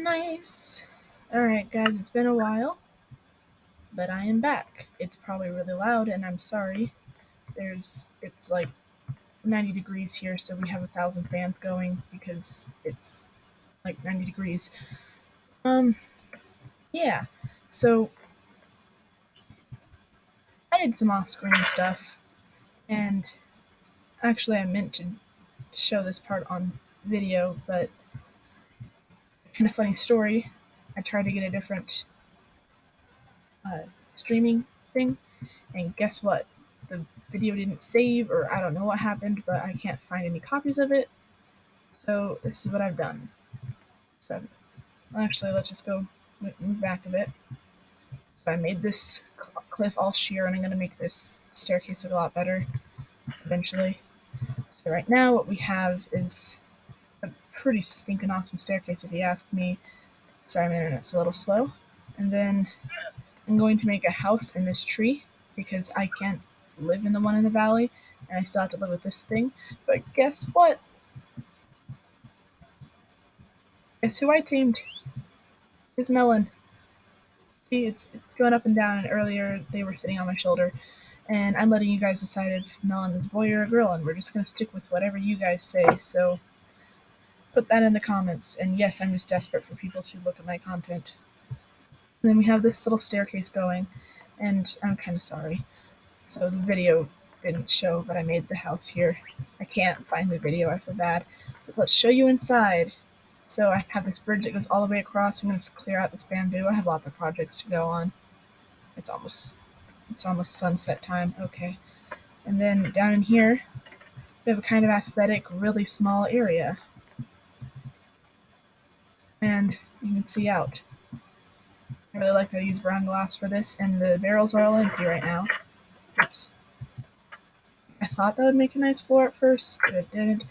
Nice. Alright, guys, it's been a while, but I am back. It's probably really loud, and I'm sorry. It's like 90 degrees here, so we have 1,000 fans going because it's like 90 degrees. Um, yeah. So, I did some off screen stuff, and actually, I meant to show this part on video, but kind of funny story. I tried to get a different uh, streaming thing, and guess what? The video didn't save, or I don't know what happened, but I can't find any copies of it. So this is what I've done. So actually, let's just go move back a bit. So I made this cliff all sheer, and I'm going to make this staircase look a lot better eventually. So right now, what we have is a pretty stinking awesome staircase, if you ask me. Sorry, my internet's a little slow. And then I'm going to make a house in this tree because I can't live in the one in the valley, and I still have to live with this thing. But guess what? Guess who I tamed? Is Melon. See, it's going up and down, and earlier they were sitting on my shoulder, and I'm letting you guys decide if Melon is a boy or a girl, and we're just going to stick with whatever you guys say, so put that in the comments. And yes, I'm just desperate for people to look at my content. And then we have this little staircase going, and I'm kind of sorry. So the video didn't show, but I made the house here. I can't find the video, I feel bad. But let's show you inside. So I have this bridge that goes all the way across. I'm going to clear out this bamboo. I have lots of projects to go on. It's almost sunset time. Okay. And then down in here, we have a kind of aesthetic, really small area. And you can see out. I really like that I use brown glass for this, and the barrels are all empty right now. Oops. I thought that would make a nice floor at first, but it didn't.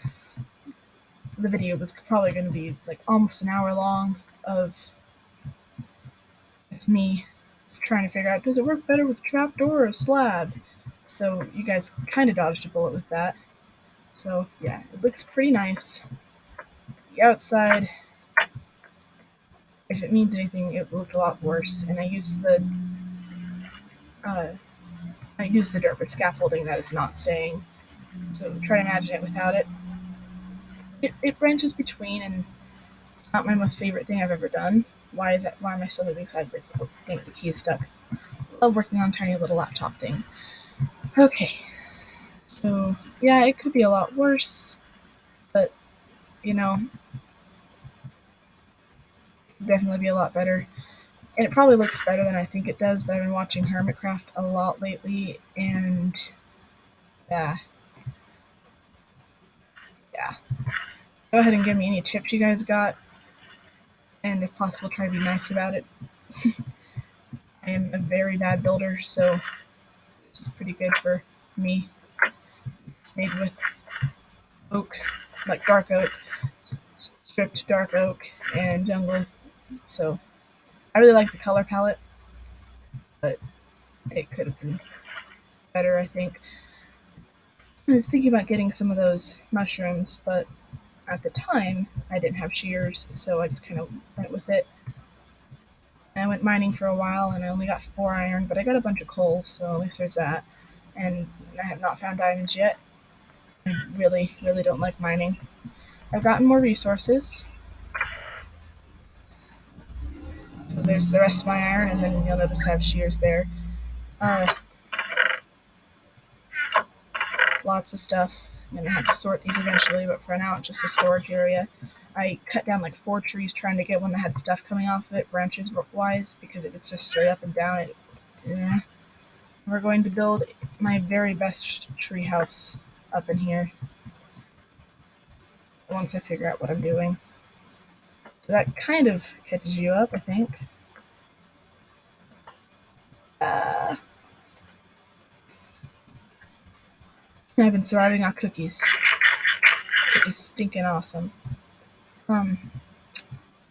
The video was probably going to be like almost an hour long of it's me trying to figure out, does it work better with a trapdoor or a slab? So you guys kind of dodged a bullet with that. So yeah, it looks pretty nice. The outside, if it means anything, it looked a lot worse. And I used the dirt for scaffolding that is not staying. So try to imagine it without it. It branches between, and it's not my most favorite thing I've ever done. Why is that? Why am I still moving sideways? Oh, dang it, the key is stuck. I love working on a tiny little laptop thing. Okay, so yeah, it could be a lot worse, but you know, it could definitely be a lot better. And it probably looks better than I think it does, but I've been watching Hermitcraft a lot lately, and yeah. Go ahead and give me any tips you guys got, and if possible, try to be nice about it. I am a very bad builder, so this is pretty good for me. It's made with oak, like dark oak, stripped dark oak, and jungle. So I really like the color palette, but it could have been better, I think. I was thinking about getting some of those mushrooms, but at the time I didn't have shears, so I just kind of went with it. I went mining for a while, and I only got 4 iron, but I got a bunch of coal, so at least there's that. And I have not found diamonds yet. I really, really don't like mining. I've gotten more resources. So there's the rest of my iron, and then you'll notice I have shears there. Lots of stuff. I'm going to have to sort these eventually, but for now it's just a storage area. I cut down like 4 trees trying to get one that had stuff coming off of it, branches wise, because it was just straight up and down. We're going to build my very best tree house up in here once I figure out what I'm doing. So that kind of catches you up, I think. I've been surviving off cookies. It is stinking awesome. You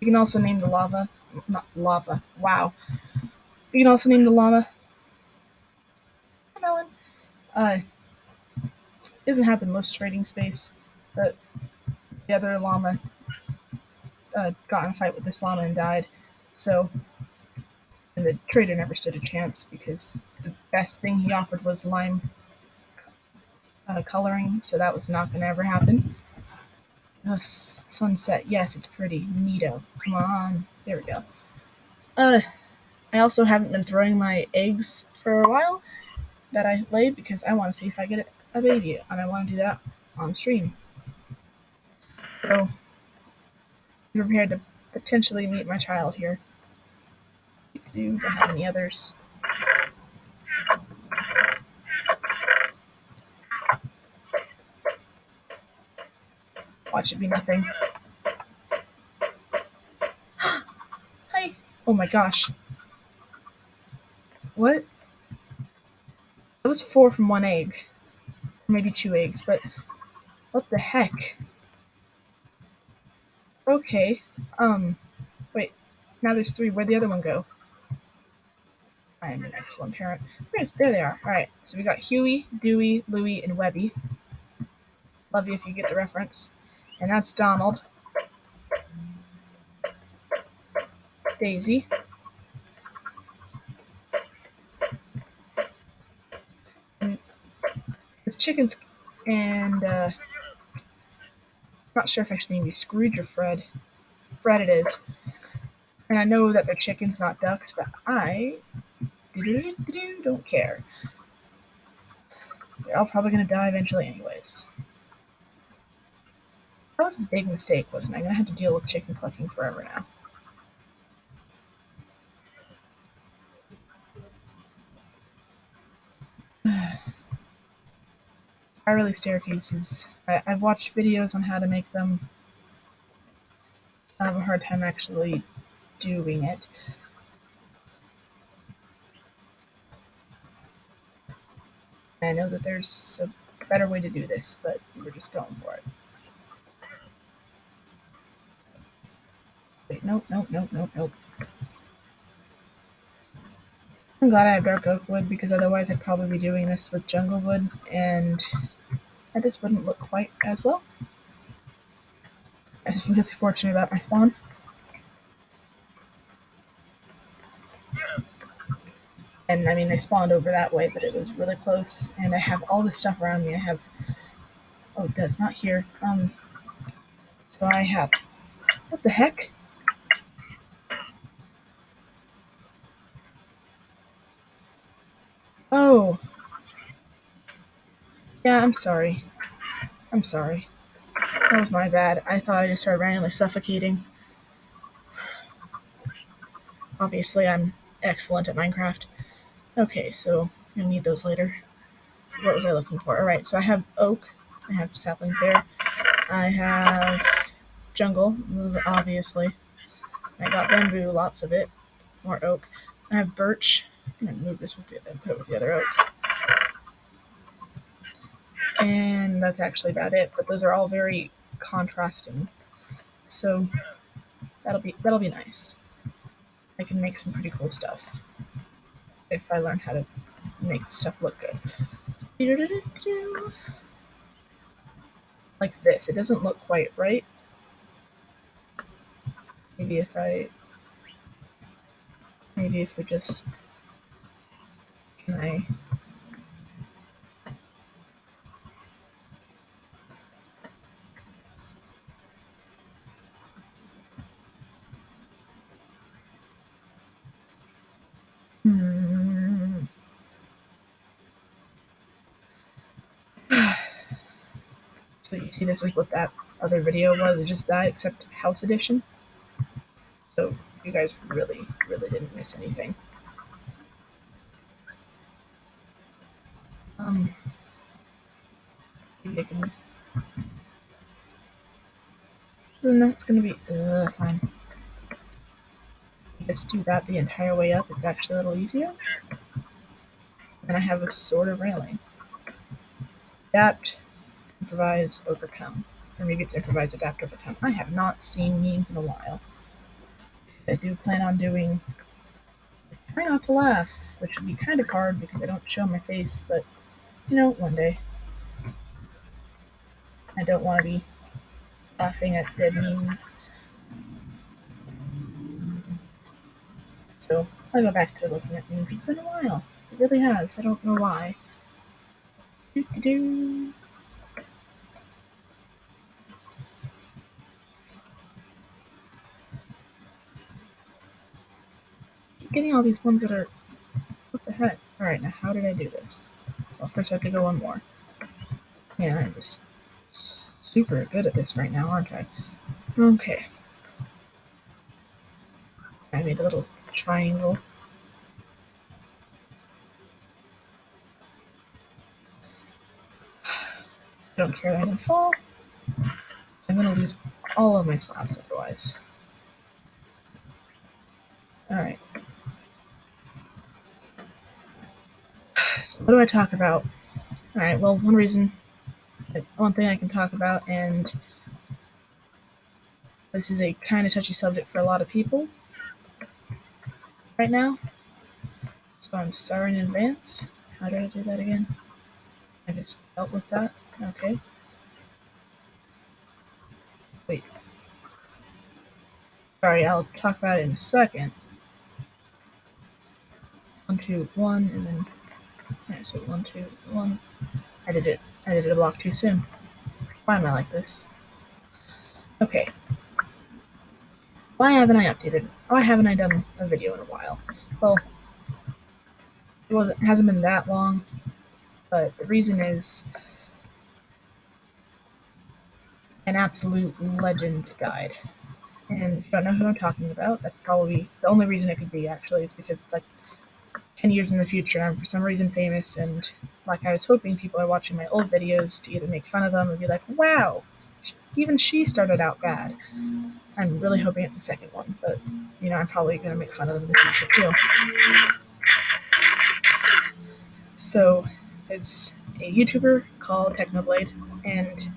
can also name the lava, not lava. Wow. You can also name the llama. Melon. Doesn't have the most trading space, but the other llama got in a fight with this llama and died. So, and the trader never stood a chance because the best thing he offered was lime coloring, so that was not going to ever happen. Sunset, yes, it's pretty. Neato. Come on. There we go. I also haven't been throwing my eggs for a while that I laid because I want to see if I get a baby, and I want to do that on stream. So, be prepared to potentially meet my child here. Do I have any others? Watch it be nothing. Hi. Oh my gosh. What? That was 4 from 1 egg. Maybe 2 eggs, but what the heck? Okay. Wait. Now there's 3. Where'd the other one go? I am an excellent parent. There they are. Alright, so we got Huey, Dewey, Louie, and Webby. Love you if you get the reference. And that's Donald. Daisy. And there's chickens and not sure if I should name you Scrooge or Fred. Fred it is. And I know that they're chickens, not ducks, but I don't care. They're all probably going to die eventually anyways. That was a big mistake, wasn't it? I'm going to have to deal with chicken clucking forever now. Spirally staircases. I've watched videos on how to make them. I have a hard time actually doing it. I know that there's a better way to do this, but we're just going for it. Wait, nope. I'm glad I have dark oak wood because otherwise I'd probably be doing this with jungle wood and that just wouldn't look quite as well. I was really fortunate about my spawn. And I mean, I spawned over that way, but it was really close. And I have all this stuff around me. I have, oh, that's not here. So I have, what the heck? Oh. Yeah, I'm sorry. That was my bad. I thought I just started randomly suffocating. Obviously, I'm excellent at Minecraft. Okay, so I'm gonna need those later. So what was I looking for? Alright, so I have oak. I have saplings there. I have jungle, obviously. I got bamboo, lots of it. More oak. I have birch. I'm gonna move this with and put it with the other oak. And that's actually about it, but those are all very contrasting. So that'll be nice. I can make some pretty cool stuff if I learn how to make stuff look good. Like this. It doesn't look quite right. Maybe if we just, can I, So you see, this is what that other video was, it's just that, except House Edition. So you guys really didn't miss anything. Maybe I can. Then that's gonna be fine. Just do that the entire way up. It's actually a little easier. And I have a sort of railing. Adapt, improvise, overcome. Or maybe it's improvise, adapt, overcome. I have not seen memes in a while. I do plan on doing try not to laugh, which would be kind of hard because I don't show my face, but you know, one day. I don't want to be laughing at dead memes. So I go back to looking at memes. It's been a while. It really has. I don't know why. Doo-doo-doo. Keep getting all these ones that are. What the heck? Alright, now how did I do this? Well, first I have to go one more. Man, I'm just super good at this right now, aren't I? Okay. I made a little triangle. I don't care that I didn't fall. So I'm gonna lose all of my slabs otherwise. Alright. So what do I talk about? Alright, well, one thing I can talk about, and this is a kind of touchy subject for a lot of people right now, so I'm sorry in advance. How did I do that again? I just dealt with that. Okay. Wait. Sorry, I'll talk about it in a second. 1, 2, 1, and then. Yeah, so 1, 2, 1. I did it a block too soon. Why am I like this? Okay. Why haven't I updated? Why haven't I done a video in a while? Well, it hasn't been that long, but the reason is an absolute legend died. And if you don't know who I'm talking about, that's probably the only reason it could be, actually, is because it's like 10 years in the future. I'm for some reason famous, and like I was hoping people are watching my old videos to either make fun of them or be like, wow, even she started out bad. I'm really hoping it's the second one, but I'm probably going to make fun of them in the future too. So there's a YouTuber called Technoblade, and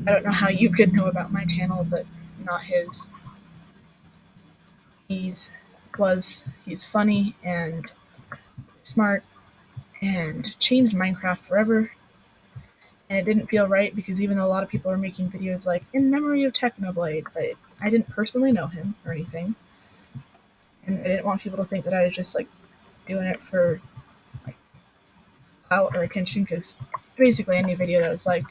I don't know how you could know about my channel, but not his. He's funny and smart and changed Minecraft forever. And it didn't feel right because even though a lot of people are making videos like in memory of Technoblade, but I didn't personally know him or anything, and I didn't want people to think that I was just like doing it for like clout or attention. Because basically any video that was like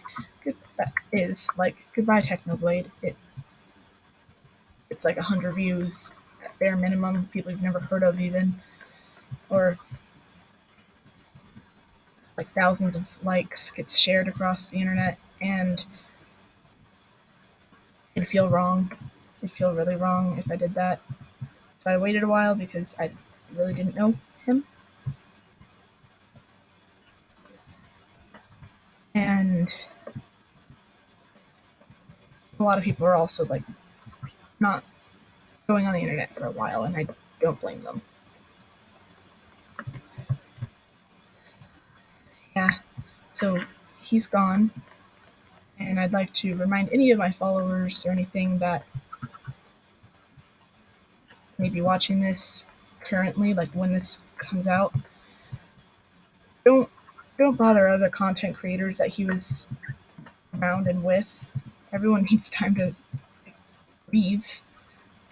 that is like goodbye Technoblade, it's like 100 views at bare minimum, people you've never heard of even, or like thousands of likes, gets shared across the internet, and it'd feel wrong. It'd feel really wrong if I did that. So I waited a while because I really didn't know him. And a lot of people are also like not going on the internet for a while, and I don't blame them. Yeah, so he's gone, and I'd like to remind any of my followers or anything that may be watching this currently, like when this comes out, don't bother other content creators that he was around and with. Everyone needs time to grieve.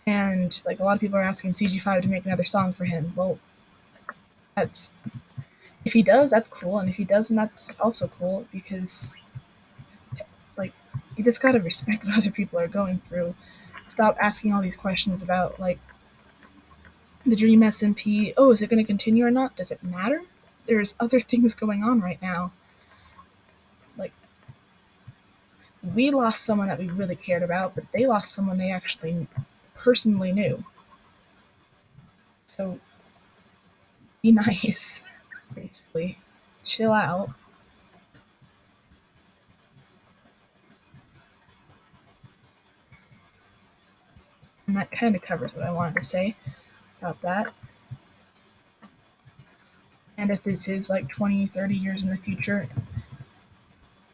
And like a lot of people are asking CG5 to make another song for him. Well, that's if he does, that's cool, and if he doesn't, that's also cool, because like you just gotta respect what other people are going through. Stop asking all these questions about like the Dream SMP. Oh, is it going to continue or not? Does it matter? There's other things going on right now. Like we lost someone that we really cared about, but they lost someone they actually personally knew. So be nice, basically. Chill out. And that kind of covers what I wanted to say about that. And if this is like 20, 30 years in the future,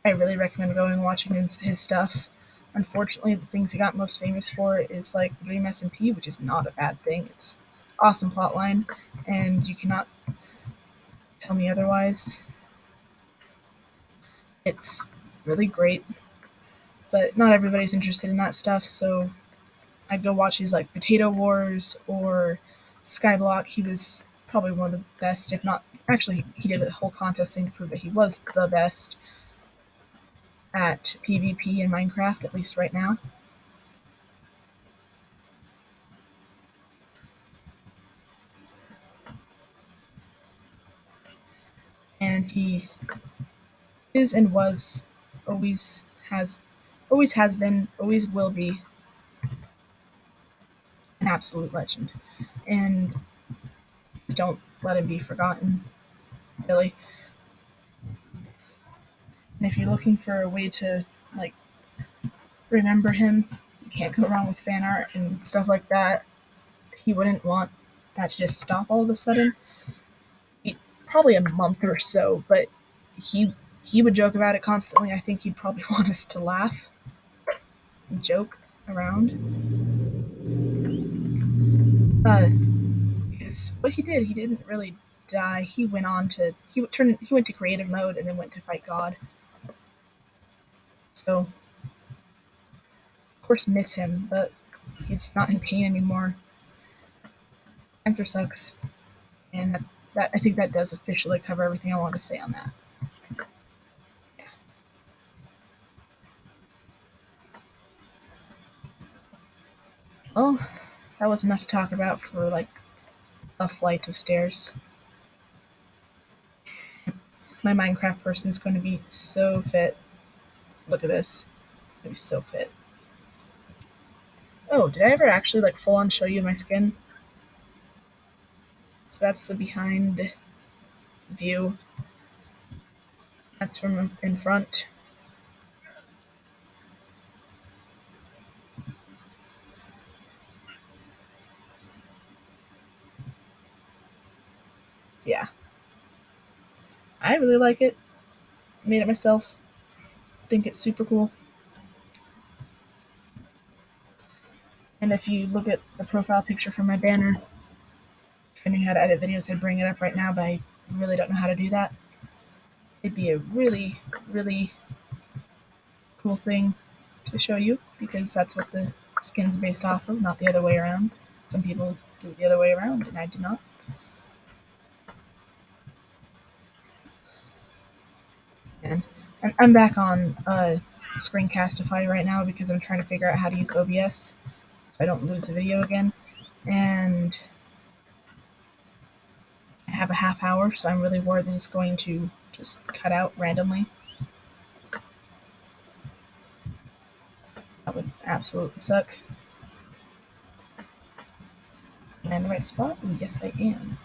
I really recommend going and watching his stuff. Unfortunately, the things he got most famous for is like Dream SMP, which is not a bad thing. It's an awesome plotline, and you cannot tell me otherwise. It's really great, but not everybody's interested in that stuff, so I'd go watch these like Potato Wars or Skyblock, he was probably one of the best, if not, actually, he did a whole contest thing to prove that he was the best at PvP in Minecraft, at least right now. And he is and was, always has been, always will be an absolute legend. And don't let him be forgotten, really. And if you're looking for a way to, like, remember him, you can't go wrong with fan art and stuff like that. He wouldn't want that to just stop all of a sudden. Probably a month or so, but he would joke about it constantly. I think he'd probably want us to laugh and joke around. Because what he didn't really die. He went on to he went to creative mode and then went to fight God. So of course miss him, but he's not in pain anymore. Cancer sucks, and that I think that does officially cover everything I want to say on that. Well, that was enough to talk about for like a flight of stairs. My Minecraft person is going to be so fit. Look at this. It'll be so fit. Oh, did I ever actually like full on show you my skin? So that's the behind view. That's from in front. Yeah. I really like it. Made it myself. Think it's super cool. And if you look at the profile picture for my banner, if I knew how to edit videos, I'd bring it up right now, but I really don't know how to do that. It'd be a really, really cool thing to show you because that's what the skin's based off of, not the other way around. Some people do it the other way around, and I do not. And I'm back on Screencastify right now because I'm trying to figure out how to use OBS so I don't lose the video again. And I have a half hour, so I'm really worried this is going to just cut out randomly. That would absolutely suck. Am I in the right spot? Ooh, yes, I am.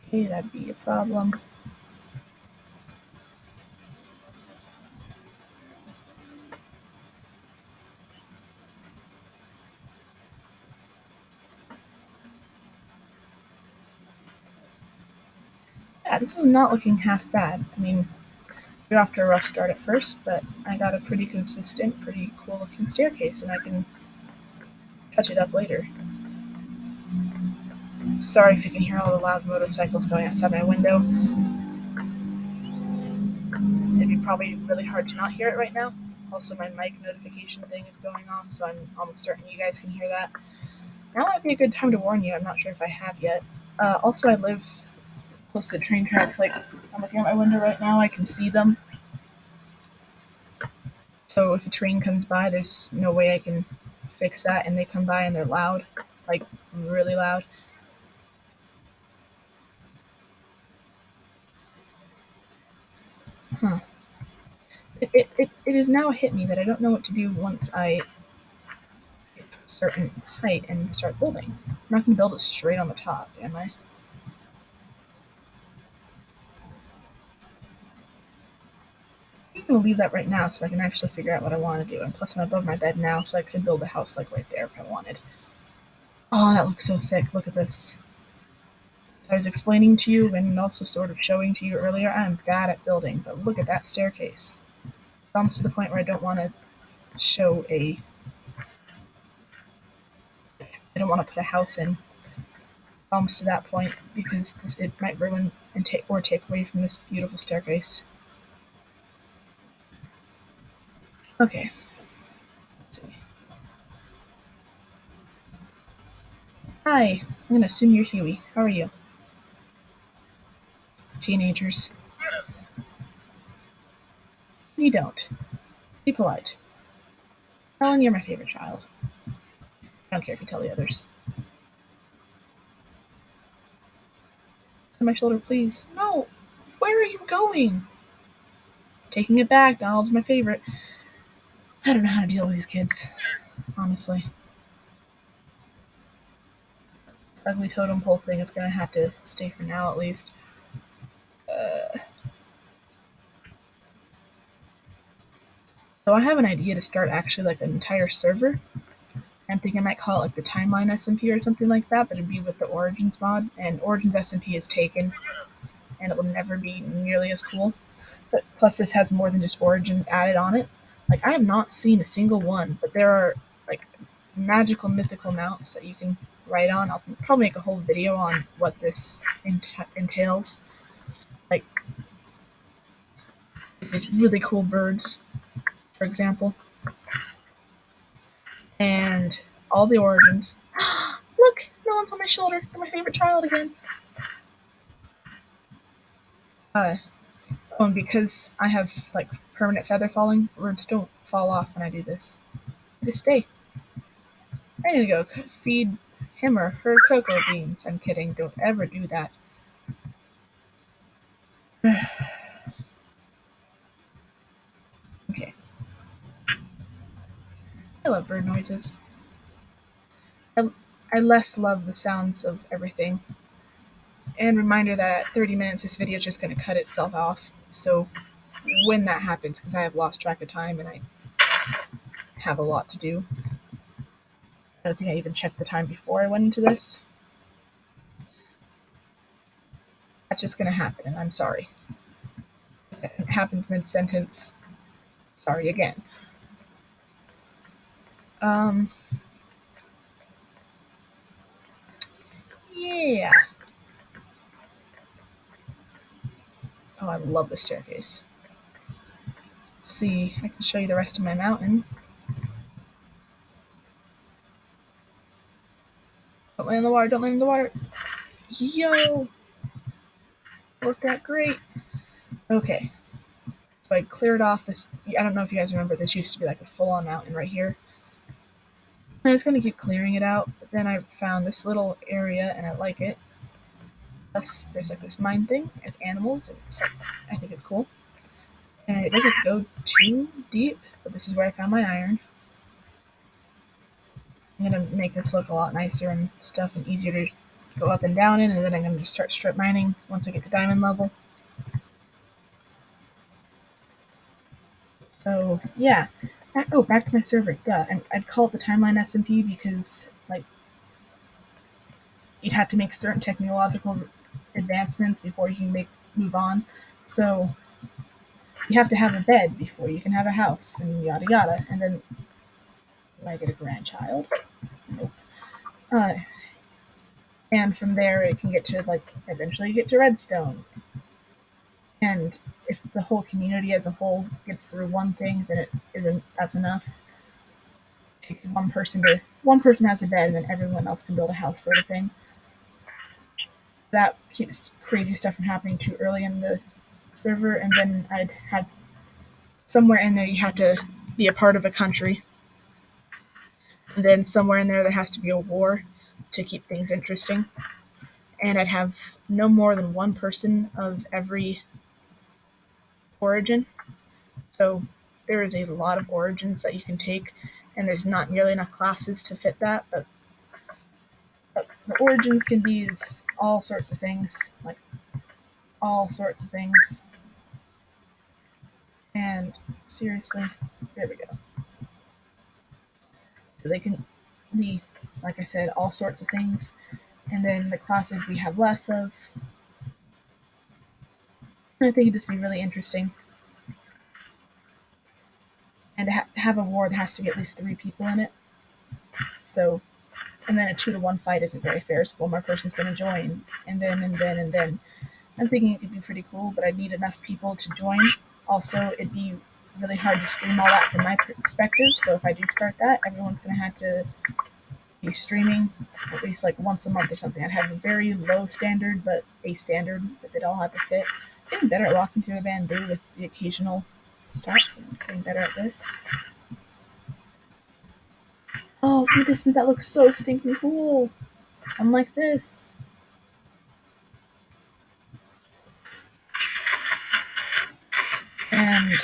Okay, that'd be a problem. Yeah, this is not looking half bad. I mean, we're off to a rough start at first, but I got a pretty consistent, pretty cool looking staircase, and I can touch it up later. Sorry if you can hear all the loud motorcycles going outside my window. It'd be probably really hard to not hear it right now. Also, my mic notification thing is going off, so I'm almost certain you guys can hear that. Now might be a good time to warn you. I'm not sure if I have yet. Also, I live close to the train tracks. Like, I'm looking at my window right now, I can see them. So if a train comes by, there's no way I can fix that, and they come by and they're loud, like really loud. Huh. It is now hit me that I don't know what to do once I get to a certain height and start building. I'm not going to build it straight on the top, am I? I'm going to leave that right now so I can actually figure out what I want to do. And plus, I'm above my bed now, so I could build a house like right there if I wanted. Oh, that looks so sick. Look at this. I was explaining to you and also sort of showing to you earlier, I'm bad at building, but look at that staircase. It's almost to the point where I don't want to show a. I don't want to put a house in. Almost to that point because it might ruin and take away from this beautiful staircase. Okay, Hi, I'm gonna assume you're Huey. How are you? Teenagers. You don't. Be polite. Ellen, you're my favorite child. I don't care if you tell the others. On my shoulder, please. No! Where are you going? Taking it back. Donald's my favorite. I don't know how to deal with these kids, honestly. This ugly totem pole thing is gonna have to stay for now, at least. So I have an idea to start actually like an entire server. I'm thinking I might call it like the Timeline SMP or something like that, but it'd be with the Origins mod. And Origins SMP is taken, and it will never be nearly as cool. But plus, this has more than just Origins added on it. Like I have not seen a single one, but there are like magical mythical mounts that you can write on. I'll probably make a whole video on what this entails. Like these really cool birds, for example, and all the origins. Look, no one's on my shoulder. They're my favorite child again. Uh, oh, and because I have like permanent feather falling, birds don't fall off when I do this. They just stay. I'm gonna go feed him or her cocoa beans. I'm kidding. Don't ever do that. Okay. I love bird noises. I, I less love the sounds of everything. And reminder that at 30 minutes, this video is just going to cut itself off. So when that happens, because I have lost track of time and I have a lot to do. I don't think I even checked the time before I went into this. That's just going to happen, and I'm sorry. If it happens mid-sentence, sorry again. Yeah. Oh, I love the staircase. Let's see, I can show you the rest of my mountain. Don't land in the water, don't land in the water. Yo! Worked out great. Okay. So I cleared off this. I don't know if you guys remember, this used to be like a full-on mountain right here. I was going to keep clearing it out, but then I found this little area and I like it. Plus, there's like this mine thing and animals. And it's like, I think it's cool. And it doesn't go too deep, but this is where I found my iron. I'm going to make this look a lot nicer and stuff and easier to go up and down in, and then I'm going to just start strip mining once I get to diamond level. So, yeah. Oh, back to my server. Duh. I'd call it the Timeline SMP because, like, you'd have to make certain technological advancements before you can move on. So, you have to have a bed before you can have a house, and yada yada. And then, do I get a grandchild? Nope. And from there, it can get to, like, eventually get to redstone. And if the whole community as a whole gets through one thing, then that's enough. It takes one person has a bed, and then everyone else can build a house, sort of thing. That keeps crazy stuff from happening too early in the server, and then I'd had somewhere in there you have to be a part of a country, and then somewhere in there has to be a war to keep things interesting. And I'd have no more than one person of every origin. So there is a lot of origins that you can take, and there's not nearly enough classes to fit that, but the origins can be all sorts of things, like all sorts of things. And seriously, there we go. So they can be, like I said, all sorts of things. And then the classes we have less of. I think it'd just be really interesting. And to have a war that has to be at least 3 people in it. So, and then a 2-to-1 fight isn't very fair, so one more person's going to join. And then. I'm thinking it could be pretty cool, but I'd need enough people to join. Also, it'd be really hard to stream all that from my perspective, so if I do start that, everyone's going to have to be streaming at least like once a month or something. I'd have a very low standard, but a standard that they'd all have to fit. I'm getting better at walking through a bamboo with the occasional stops. I'm getting better at this. Oh, from a distance, that looks so stinking cool. Unlike this. And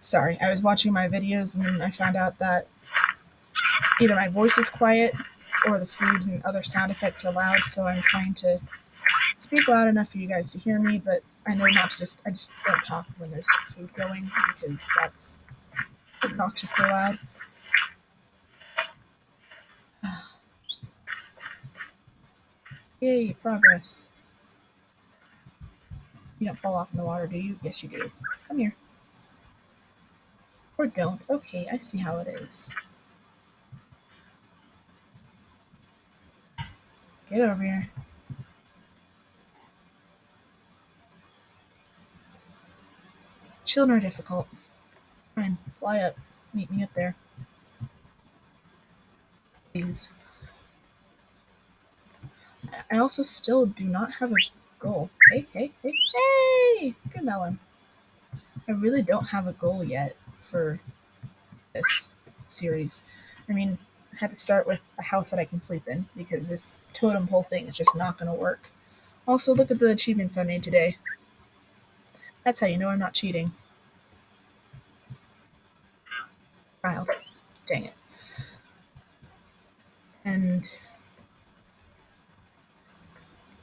sorry, I was watching my videos and then I found out that either my voice is quiet or the food and other sound effects are loud, so I'm trying to speak loud enough for you guys to hear me, but I know not to I just don't talk when there's food going because that's obnoxiously loud. Yay, progress. You don't fall off in the water, do you? Yes, you do. Come here. Or don't. Okay, I see how it is. Get over here. Children are difficult. Fine, fly up. Meet me up there. Please. I also still do not have a goal. Hey, hey, hey, hey! Good melon. I really don't have a goal yet for this series. I mean, I had to start with a house that I can sleep in because this totem pole thing is just not going to work. Also, look at the achievements I made today. That's how you know I'm not cheating. Child. Dang it. And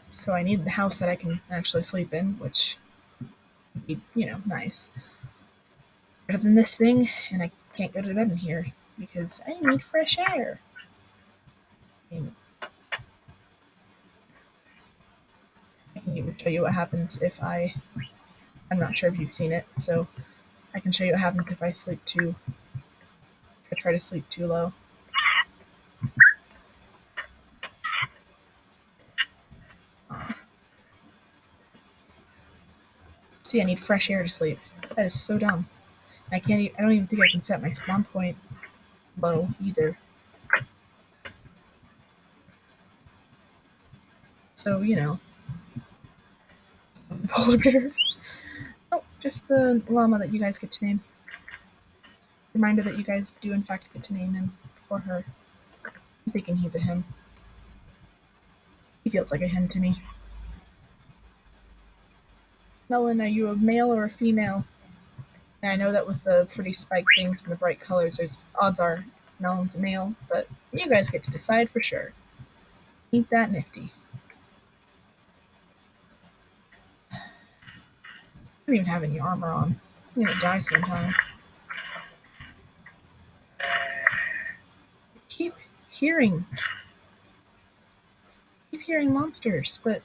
so I need the house that I can actually sleep in, which would be, nice. Better than this thing, and I can't go to bed in here because I need fresh air. I can even show you what happens if I'm not sure if you've seen it, so I can show you what happens if I try to sleep too low. See, I need fresh air to sleep. That is so dumb. I don't even think I can set my spawn point low either. So, polar bear. Oh, just the llama that you guys get to name. Reminder that you guys do in fact get to name him or her. I'm thinking he's a him. He feels like a him to me. Melon, are you a male or a female? And I know that with the pretty spiked things and the bright colors, there's odds are Melon's a male, but you guys get to decide for sure. Ain't that nifty? I don't even have any armor on. I'm gonna die sometime. I keep hearing monsters, but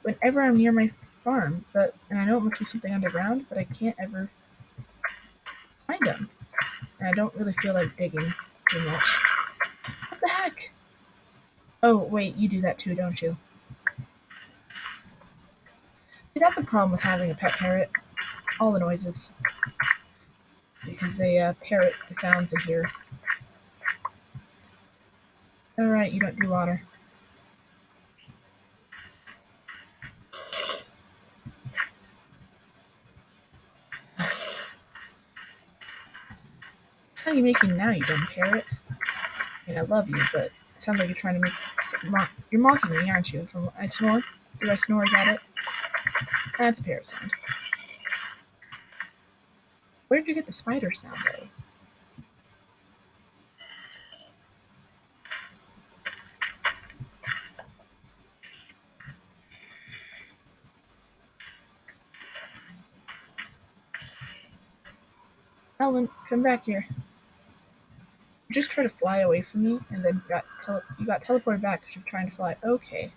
whenever I'm near my farm, and I know it must be something underground, but I can't ever find them. And I don't really feel like digging too much. What the heck? Oh, wait, you do that too, don't you? See, that's a problem with having a pet parrot. All the noises. Because they parrot the sounds they hear. Alright, you don't do water. That's how you making now, you dumb parrot. I mean, I love you, but it sounds like you're trying to make... You're mocking me, aren't you? From I snore? Do I snore? Is that it? That's a parrot sound. Where did you get the spider sound, though? Ellen, come back here. You just try to fly away from me, and then you got teleported back because you're trying to fly. Okay.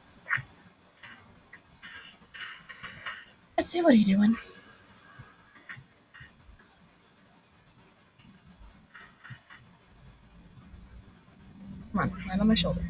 Let's see, what are you doing? Come on, land on my shoulder.